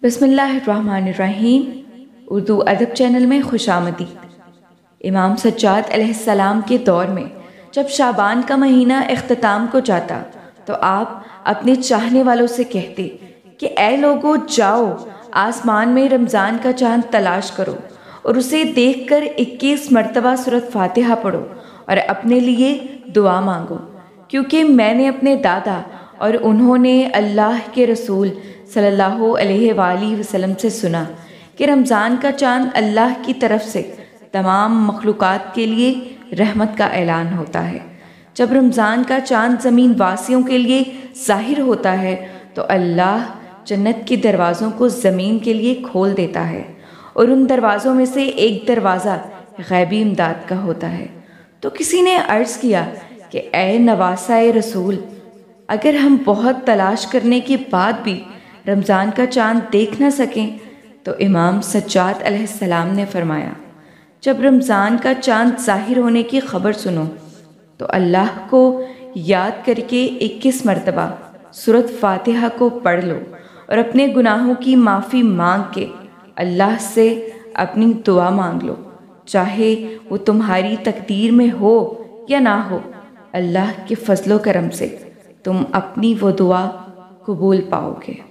बिस्मिल्लाहिर्रहमानिर्रहीम। उर्दू अदब चैनल में खुश आमदीद। इमाम सज्जाद अलैहिस्सलाम के दौर में जब शाबान का महीना इख्तिताम को जाता तो आप अपने चाहने वालों से कहते कि ऐ लोगो, जाओ आसमान में रमज़ान का चाँद तलाश करो और उसे देखकर 21 मरतबा सूरत फातिहा पढ़ो और अपने लिए दुआ मांगो, क्योंकि मैंने अपने दादा और उन्होंने अल्लाह के रसूल सल्लल्लाहु अलैहि वसल्लम से सुना कि रमज़ान का चाँद अल्लाह की तरफ से तमाम मखलूक़ात के लिए रहमत का ऐलान होता है। जब रमज़ान का चाँद ज़मीन वासियों के लिए ज़ाहिर होता है तो अल्लाह जन्नत के दरवाज़ों को ज़मीन के लिए खोल देता है और उन दरवाज़ों में से एक दरवाज़ा गैबी इमदाद का होता है। तो किसी ने अर्ज़ किया कि ऐ नवासाए रसूल, अगर हम बहुत तलाश करने के बाद भी रमज़ान का चाँद देख ना सकें तो इमाम सज्जाद अलैहिस्सलाम ने फरमाया, जब रमज़ान का चाँद ज़ाहिर होने की ख़बर सुनो तो अल्लाह को याद करके 21 मरतबा सूरत फातिहा को पढ़ लो और अपने गुनाहों की माफ़ी मांग के अल्लाह से अपनी दुआ मांग लो, चाहे वो तुम्हारी तकदीर में हो या ना हो। अल्लाह के फजलो करम से तुम अपनी वो दुआ कबूल पाओगे।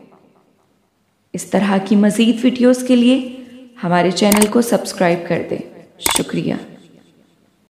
इस तरह की मज़ीद वीडियोज़ के लिए हमारे चैनल को सब्सक्राइब कर दें। शुक्रिया।